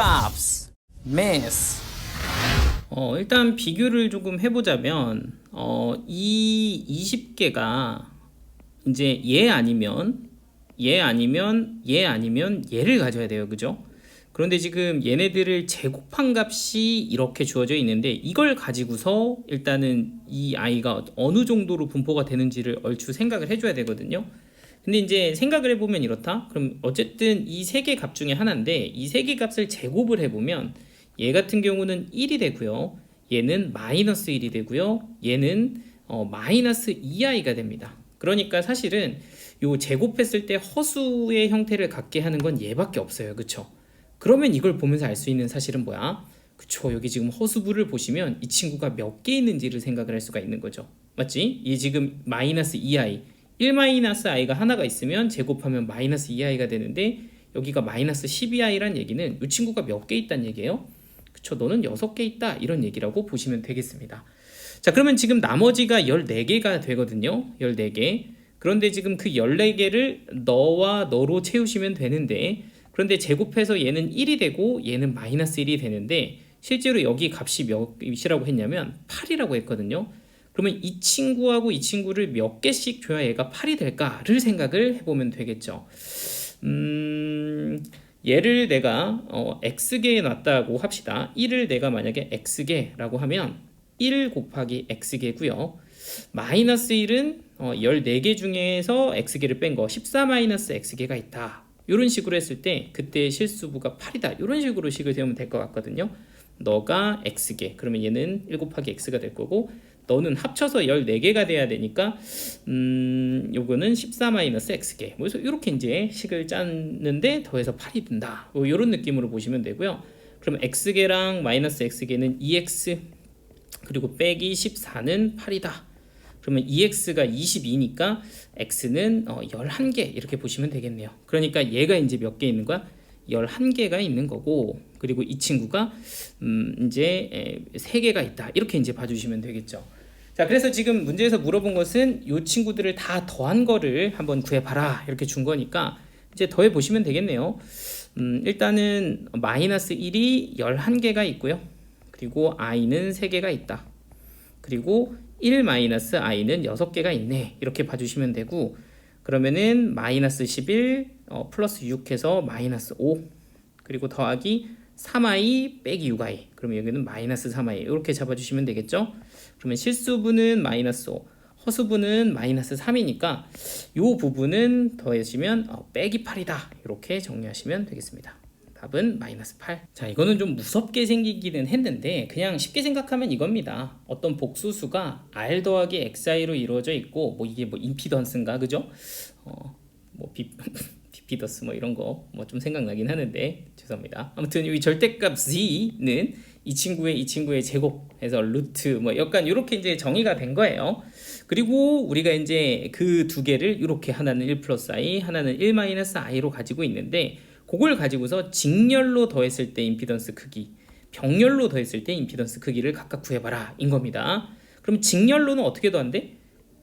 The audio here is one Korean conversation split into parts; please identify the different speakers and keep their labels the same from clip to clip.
Speaker 1: 값, math. 일단 비교를 조금 해보자면 이 20개가 이제 얘 아니면 얘를 가져야 돼요. 그죠? 그런데 지금 얘네들을 제곱한 값이 이렇게 주어져 있는데 이걸 가지고서 일단은 이 아이가 어느 정도로 분포가 되는지를 얼추 생각을 해줘야 되거든요. 근데 이제 생각을 해보면 이렇다. 그럼 어쨌든 이 세 개 값 중에 하나인데 이 세 개 값을 제곱을 해보면 얘 같은 경우는 1이 되고요. 얘는 마이너스 1이 되고요. 얘는 마이너스 2i가 됩니다. 그러니까 사실은 요 제곱했을 때 허수의 형태를 갖게 하는 건 얘밖에 없어요. 그쵸? 그러면 이걸 보면서 알 수 있는 사실은 뭐야? 그쵸? 여기 지금 허수부를 보시면 이 친구가 몇 개 있는지를 생각을 할 수가 있는 거죠. 맞지? 이 지금 마이너스 2i 1-i가 하나가 있으면 제곱하면 마이너스 2i가 되는데 여기가 마이너스 12i란 얘기는 이 친구가 몇 개 있다는 얘기예요. 그쵸? 너는 6개 있다 이런 얘기라고 보시면 되겠습니다. 자, 그러면 지금 나머지가 14개가 되거든요. 14개. 그런데 지금 그 14개를 너와 너로 채우시면 되는데 그런데 제곱해서 얘는 1이 되고 얘는 마이너스 1이 되는데 실제로 여기 값이 몇이라고 했냐면 8이라고 했거든요. 그러면 이 친구하고 이 친구를 몇 개씩 줘야 얘가 8이 될까를 생각을 해보면 되겠죠. 얘를 내가 x개에 놨다고 합시다. 1을 내가 만약에 x개라고 하면 1 곱하기 x개고요. 마이너스 1은 14개 중에서 x개를 뺀 거 14 마이너스 x개가 있다. 이런 식으로 했을 때 그때 실수부가 8이다. 이런 식으로 식을 세우면 될 것 같거든요. 너가 x개, 그러면 얘는 1 곱하기 x가 될 거고 너는 합쳐서 14개가 돼야 되니까 요거는 14 마이너스 x개. 그래서 이렇게 이제 식을 짰는데 더해서 8이 된다. 이런 느낌으로 보시면 되고요. 그럼 x개랑 마이너스 x개는 2x 그리고 빼기 14는 8이다. 그러면 2x가 22니까 x는 11개 이렇게 보시면 되겠네요. 그러니까 얘가 이제 몇 개 있는 거야? 11개가 있는 거고 그리고 이 친구가 이제 3개가 있다. 이렇게 이제 봐주시면 되겠죠. 자, 그래서 지금 문제에서 물어본 것은 이 친구들을 다 더한 거를 한번 구해봐라 이렇게 준 거니까 이제 더해 보시면 되겠네요. 일단은 마이너스 1이 11개가 있고요. 그리고 i는 3개가 있다. 그리고 1-i는 6개가 있네. 이렇게 봐주시면 되고 그러면은 마이너스 11 플러스 6 해서 마이너스 5 그리고 더하기 3i 빼기 6i 그러면 여기는 마이너스 3i 이렇게 잡아주시면 되겠죠. 그러면 실수분은 마이너스 5 허수분은 마이너스 3이니까 이 부분은 더해주시면 빼기 8이다 이렇게 정리하시면 되겠습니다. 답은 마이너스 8. 자, 이거는 좀 무섭게 생기기는 했는데 그냥 쉽게 생각하면 이겁니다. 어떤 복수수가 r 더하기 xi로 이루어져 있고 뭐 이게 뭐 임피던스인가 그죠? 뭐 비피더스 뭐 이런 거 뭐 좀 생각나긴 하는데 죄송합니다. 아무튼 이 절대값 z는 이 친구의 제곱해서 루트 뭐 약간 이렇게 이제 정의가 된 거예요. 그리고 우리가 이제 그 두 개를 이렇게 하나는 1 플러스 i 하나는 1 마이너스 i로 가지고 있는데 그걸 가지고서 직렬로 더했을 때 임피던스 크기, 병렬로 더했을 때 임피던스 크기를 각각 구해봐라 인 겁니다. 그럼 직렬로는 어떻게 더한대?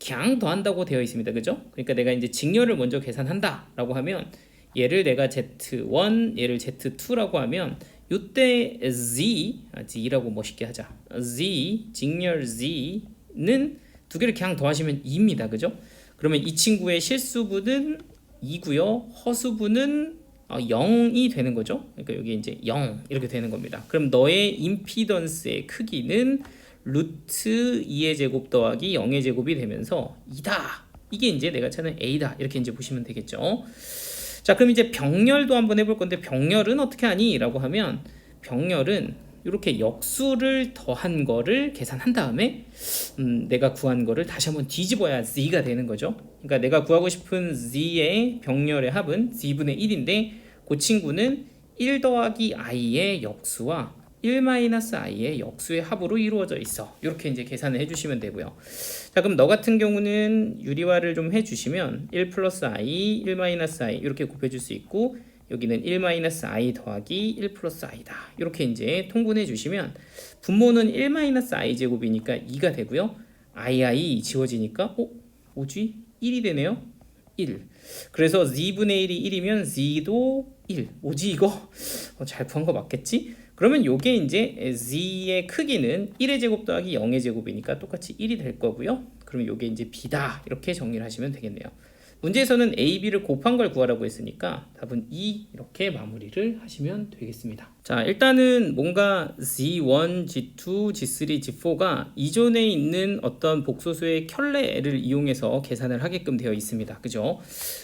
Speaker 1: 그냥 더한다고 되어 있습니다. 그죠? 그러니까 내가 이제 직렬을 먼저 계산한다 라고 하면 얘를 내가 Z1, 얘를 Z2라고 하면 이때 Z라고 멋있게 하자. 직렬 Z는 두 개를 그냥 더하시면 2입니다. 그죠? 그러면 이 친구의 실수분은 2고요. 허수분은 0이 되는 거죠. 그러니까 여기 이제 0 이렇게 되는 겁니다. 그럼 너의 임피던스의 크기는 루트 2의 제곱 더하기 0의 제곱이 되면서 2다. 이게 이제 내가 찾는 a다. 이렇게 이제 보시면 되겠죠. 자, 그럼 이제 병렬도 한번 해볼 건데 병렬은 어떻게 하니? 라고 하면 병렬은 이렇게 역수를 더한 거를 계산한 다음에 내가 구한 거를 다시 한번 뒤집어야 z가 되는 거죠. 그러니까 내가 구하고 싶은 z의 병렬의 합은 z분의 1인데 그 친구는 1 더하기 i의 역수와 1-i의 역수의 합으로 이루어져 있어. 이렇게 이제 계산을 해주시면 되고요. 자, 그럼 너 같은 경우는 유리화를 좀 해주시면 1 플러스 i, 1-i 이렇게 곱해줄 수 있고 여기는 1-i 더하기 1 플러스 i다. 이렇게 이제 통분해 주시면 분모는 1-i 제곱이니까 2가 되고요. i 지워지니까 뭐지? 1이 되네요. 1. 그래서 z분의 1이 1이면 z도 1. 뭐지 이거? 잘 구한 거 맞겠지? 그러면 요게 이제 z의 크기는 1의 제곱 더하기 0의 제곱이니까 똑같이 1이 될 거고요. 그러면 요게 이제 b다. 이렇게 정리를 하시면 되겠네요. 문제에서는 a, b를 곱한 걸 구하라고 했으니까 답은 2 이렇게 마무리를 하시면 되겠습니다. 자, 일단은 뭔가 g1, g2, g3, g4가 이존에 있는 어떤 복소수의 켤레를 이용해서 계산을 하게끔 되어 있습니다. 그죠?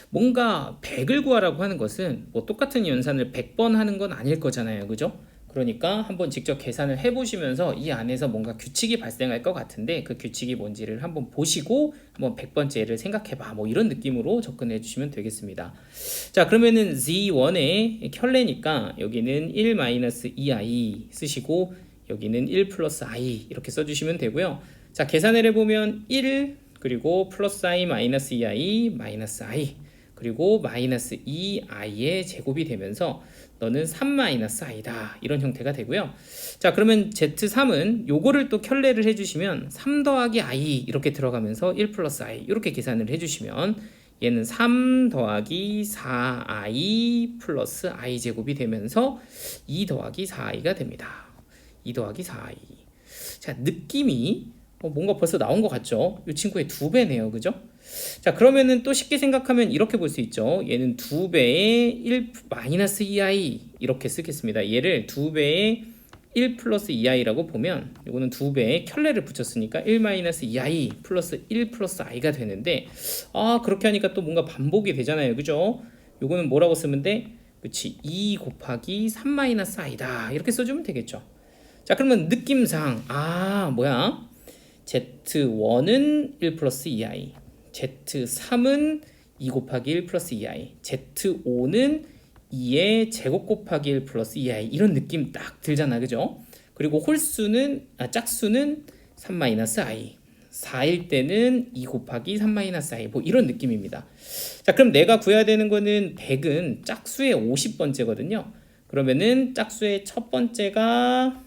Speaker 1: 뭔가 100을 구하라고 하는 것은 뭐 똑같은 연산을 100번 하는 건 아닐 거잖아요. 그죠? 그러니까 한번 직접 계산을 해보시면서 이 안에서 뭔가 규칙이 발생할 것 같은데 그 규칙이 뭔지를 한번 보시고 한번 100번째를 생각해봐 뭐 이런 느낌으로 접근해 주시면 되겠습니다. 자, 그러면은 z1의 켤레니까 여기는 1-2i 쓰시고 여기는 1 플러스 i 이렇게 써주시면 되고요. 자, 계산을 해보면 1 그리고 플러스 i 마이너스 2i 마이너스 i 그리고 마이너스 2i의 제곱이 되면서 너는 3-i다 이런 형태가 되고요. 자, 그러면 z3은 요거를 또 켤레를 해주시면 3 더하기 i 이렇게 들어가면서 1 플러스 i 이렇게 계산을 해주시면 얘는 3 더하기 4i 플러스 i 제곱이 되면서 2 더하기 4i가 됩니다. 2 더하기 4i. 자, 느낌이 뭔가 벌써 나온 것 같죠? 이 친구의 2배네요. 그죠? 자, 그러면은 또 쉽게 생각하면 이렇게 볼 수 있죠. 얘는 2배의 1 마이너스 2i 이렇게 쓰겠습니다. 얘를 2배의 1 플러스 2i라고 보면 이거는 2배의 켤레를 붙였으니까 1 마이너스 2i 플러스 1 플러스 i가 되는데 그렇게 하니까 또 뭔가 반복이 되잖아요. 그죠? 요거는 뭐라고 쓰면 돼? 그치, 2 곱하기 3 마이너스 i다 이렇게 써주면 되겠죠. 자, 그러면 느낌상 뭐야? z1은 1 플러스 2i z3은 2 곱하기 1 플러스 2i z5는 2의 제곱 곱하기 1 플러스 2i 이런 느낌 딱 들잖아. 그죠? 그리고 홀수는 짝수는 3 마이너스 i 4일 때는 2 곱하기 3 마이너스 i 뭐 이런 느낌입니다. 자, 그럼 내가 구해야 되는 거는 100은 짝수의 50번째거든요. 그러면은 짝수의 첫 번째가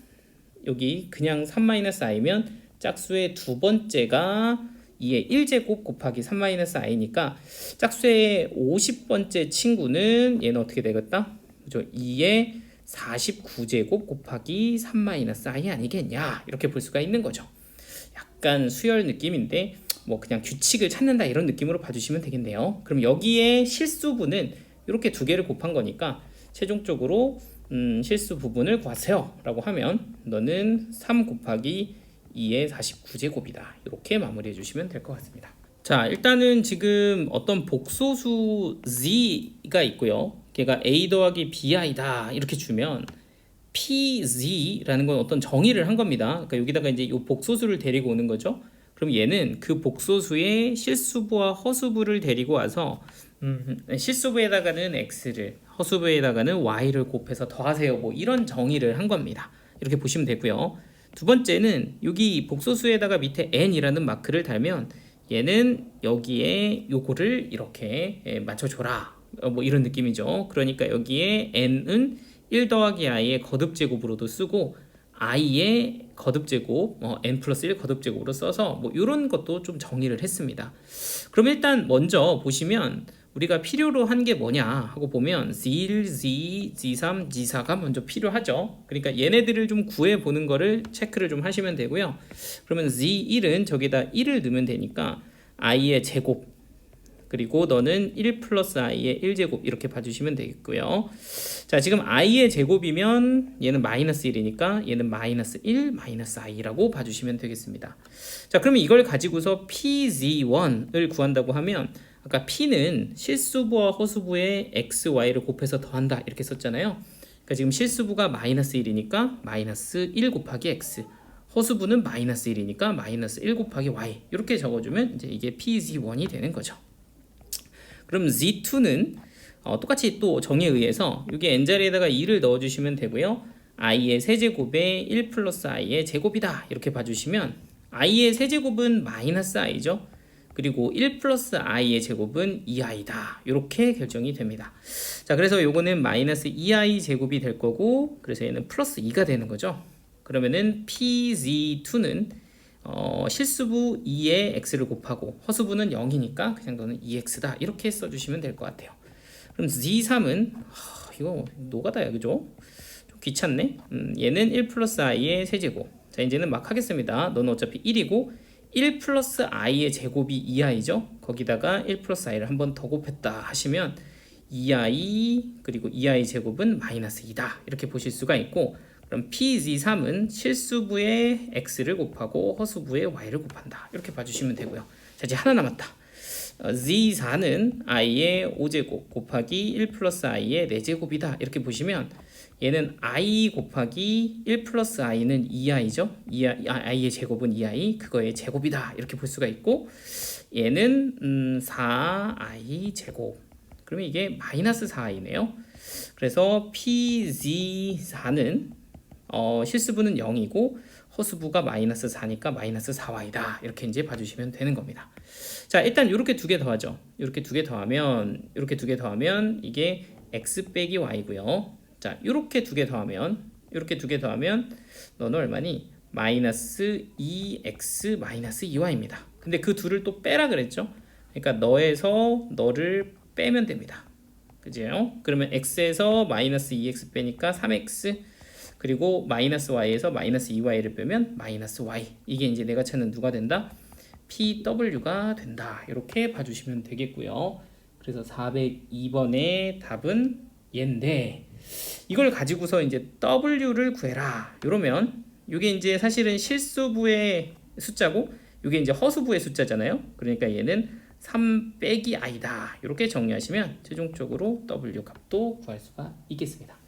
Speaker 1: 여기 그냥 3 마이너스 i면 짝수의 두 번째가 2의 1제곱 곱하기 3-i니까 짝수의 50번째 친구는 얘는 어떻게 되겠다? 그죠? 2의 49제곱 곱하기 3-i 아니겠냐? 이렇게 볼 수가 있는 거죠. 약간 수열 느낌인데 뭐 그냥 규칙을 찾는다 이런 느낌으로 봐주시면 되겠네요. 그럼 여기에 실수분은 이렇게 두 개를 곱한 거니까 최종적으로 실수 부분을 구하세요 라고 하면 너는 3 곱하기 2의 49제곱이다. 이렇게 마무리해 주시면 될 것 같습니다. 자, 일단은 지금 어떤 복소수 z가 있고요. 걔가 a 더하기 bi다 이렇게 주면 pz라는 건 어떤 정의를 한 겁니다. 그러니까 여기다가 이제 이 복소수를 데리고 오는 거죠. 그럼 얘는 그 복소수의 실수부와 허수부를 데리고 와서 실수부에다가는 x를 허수부에다가는 y를 곱해서 더하세요. 뭐 이런 정의를 한 겁니다. 이렇게 보시면 되고요. 두 번째는 여기 복소수에다가 밑에 n이라는 마크를 달면 얘는 여기에 요거를 이렇게 맞춰줘라 뭐 이런 느낌이죠. 그러니까 여기에 n은 1 더하기 i의 거듭제곱으로도 쓰고 i의 거듭제곱 n 플러스 1 거듭제곱으로 써서 뭐 이런 것도 좀 정의를 했습니다. 그럼 일단 먼저 보시면 우리가 필요로 한 게 뭐냐 하고 보면 Z1, Z2, Z3, Z4가 먼저 필요하죠. 그러니까 얘네들을 좀 구해보는 거를 체크를 좀 하시면 되고요. 그러면 Z1은 저기다 1을 넣으면 되니까 i의 제곱 그리고 너는 1 플러스 i의 1제곱 이렇게 봐주시면 되겠고요. 자, 지금 i의 제곱이면 얘는 마이너스 1이니까 얘는 마이너스 1 마이너스 i라고 봐주시면 되겠습니다. 자, 그러면 이걸 가지고서 PZ1을 구한다고 하면 아까 P는 실수부와 허수부의 x, y를 곱해서 더한다 이렇게 썼잖아요. 그러니까 지금 실수부가 마이너스 1이니까 마이너스 1 곱하기 x, 허수부는 마이너스 1이니까 마이너스 1 곱하기 y 이렇게 적어주면 이제 이게 PZ1이 되는 거죠. 그럼 Z2는 똑같이 또 정의에 의해서 여기 n자리에다가 2를 넣어주시면 되고요. i의 세제곱에 1 플러스 i의 제곱이다 이렇게 봐주시면 i의 세제곱은 마이너스 i죠. 그리고 1 플러스 i의 제곱은 2i다 이렇게 결정이 됩니다. 자, 그래서 요거는 마이너스 2i 제곱이 될 거고 그래서 얘는 플러스 2가 되는 거죠. 그러면은 PZ2는 실수부 2에 x를 곱하고 허수부는 0이니까 그냥 너는 2x다 이렇게 써주시면 될 것 같아요. 그럼 Z3은 이거 노가다야, 그죠? 좀 귀찮네. 얘는 1 플러스 i의 세제곱. 자, 이제는 막 하겠습니다. 너는 어차피 1이고 1 플러스 i의 제곱이 2i죠. 거기다가 1 플러스 i를 한 번 더 곱했다 하시면 2i 그리고 2i 제곱은 마이너스 2다 이렇게 보실 수가 있고, 그럼 PZ3은 실수부의 x를 곱하고 허수부의 y를 곱한다 이렇게 봐주시면 되고요. 자, 이제 하나 남았다. Z4는 i의 5제곱 곱하기 1 플러스 i의 4제곱이다 이렇게 보시면 얘는 i 곱하기 1 플러스 i는 2i죠. i의 제곱은 2i, 그거의 제곱이다 이렇게 볼 수가 있고, 얘는 4i 제곱, 그러면 이게 마이너스 4i네요. 그래서 PZ4는 실수부는 0이고 허수부가 마이너스 4니까 마이너스 4y다 이렇게 이제 봐주시면 되는 겁니다. 자, 일단 이렇게 두 개 더하죠. 이렇게 두 개 더하면 이게 x 빼기 y고요. 자, 이렇게 두 개 더하면 너는 얼마니? 마이너스 2x 마이너스 2y입니다. 근데 그 둘을 또 빼라 그랬죠. 그러니까 너에서 너를 빼면 됩니다. 그죠? 그러면 x에서 마이너스 2x 빼니까 3x, 그리고 마이너스 y에서 마이너스 2y를 빼면 마이너스 y. 이게 이제 내가 찾는 누가 된다? PW가 된다. 이렇게 봐주시면 되겠고요. 그래서 402번의 답은 얘인데, 이걸 가지고서 이제 W를 구해라. 이러면 이게 이제 사실은 실수부의 숫자고 이게 이제 허수부의 숫자잖아요. 그러니까 얘는 3 빼기 i다. 이렇게 정리하시면 최종적으로 W 값도 구할 수가 있겠습니다.